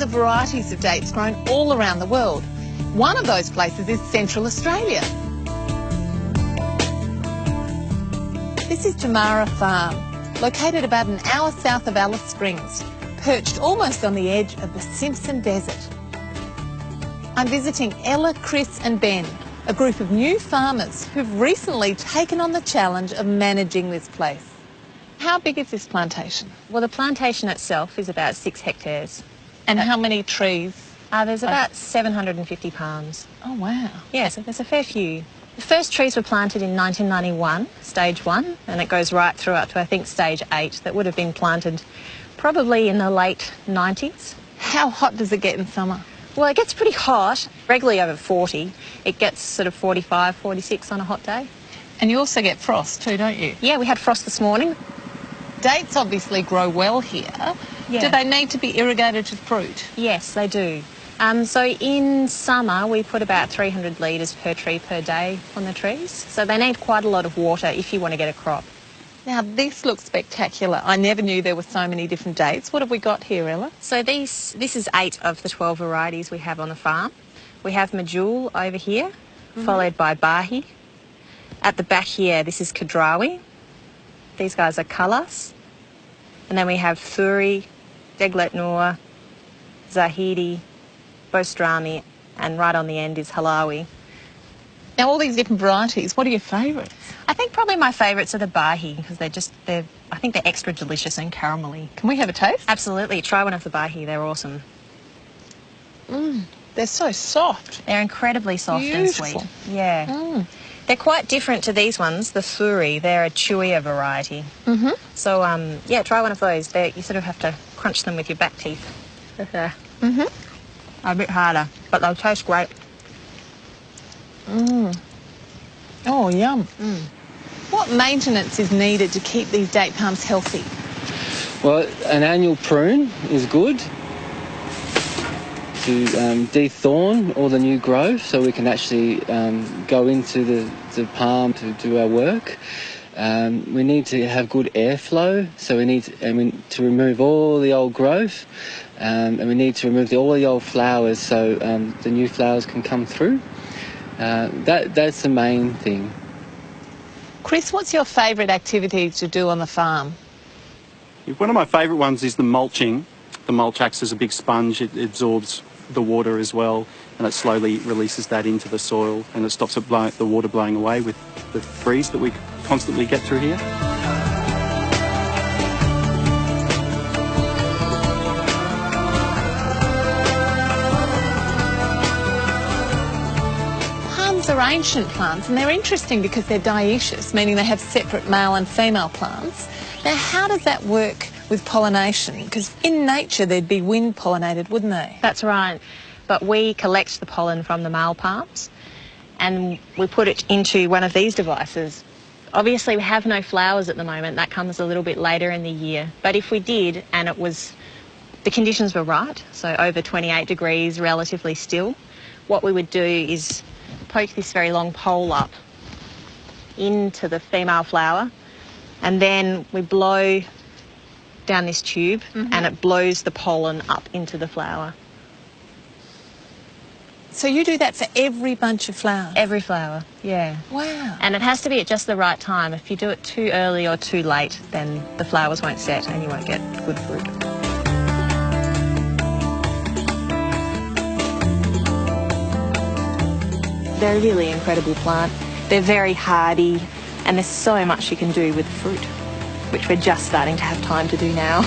of varieties of dates grown all around the world. One of those places is Central Australia. This is Tamara Farm, located about an hour south of Alice Springs, perched almost on the edge of the Simpson Desert. I'm visiting Ella, Chris and Ben, a group of new farmers who've recently taken on the challenge of managing this place. How big is this plantation? Well, the plantation itself is about 6 hectares. And how many trees? There's about 750 palms. Oh, wow. Yeah, so there's a fair few. The first trees were planted in 1991, stage 1, and it goes right through up to, I think, stage 8. That would have been planted probably in the late 90s. How hot does it get in summer? Well, it gets pretty hot, regularly over 40. It gets sort of 45, 46 on a hot day. And you also get frost too, don't you? Yeah, we had frost this morning. Dates obviously grow well here. Yeah. Do they need to be irrigated to fruit? Yes, they do. So in summer, we put about 300 litres per tree per day on the trees. So they need quite a lot of water if you want to get a crop. Now, this looks spectacular. I never knew there were so many different dates. What have we got here, Ella? So this is 8 of the 12 varieties we have on the farm. We have Majul over here, followed by Bahi. At the back here, this is Kadrawi. These guys are Kalas. And then we have Thuri, Deglet Noor, Zahidi, Bostrami, and right on the end is Halawi. Now, all these different varieties, what are your favourites? I think probably my favourites are the Bahi, because I think they're extra delicious and caramelly. Can we have a taste? Absolutely. Try one of the Bahi. They're awesome. They're so soft. They're incredibly soft Beautiful. and sweet. Yeah. They're quite different to these ones, the Thuri. They're a chewier variety. So, yeah, try one of those. You sort of have to crunch them with your back teeth. A bit harder, but they'll taste great. Oh, yum. What maintenance is needed to keep these date palms healthy? Well, an annual prune is good to de-thorn all the new growth so we can actually go into the palm to do our work. We need to have good airflow, so we need to remove all the old growth, and we need to remove all the old flowers so the new flowers can come through. That's the main thing. Chris, what's your favourite activity to do on the farm? One of my favourite ones is the mulching. The mulch acts as a big sponge. It absorbs the water as well, and it slowly releases that into the soil, and it stops the water blowing away with the freeze that we constantly get through here. Palms are ancient plants, and they're interesting because they're dioecious, meaning they have separate male and female plants. Now, how does that work with pollination? Because in nature they'd be wind pollinated, wouldn't they? That's right. But we collect the pollen from the male palms and we put it into one of these devices. Obviously we have no flowers at the moment. That comes a little bit later in the year. But if we did, and the conditions were right, so over 28 degrees, relatively still, what we would do is poke this very long pole up into the female flower, and then we blow down this tube and it blows the pollen up into the flower. So you do that for every bunch of flowers? Every flower, yeah. Wow. And it has to be at just the right time. If you do it too early or too late, then the flowers won't set and you won't get good fruit. They're a really incredible plant. They're very hardy and there's so much you can do with fruit, which we're just starting to have time to do now.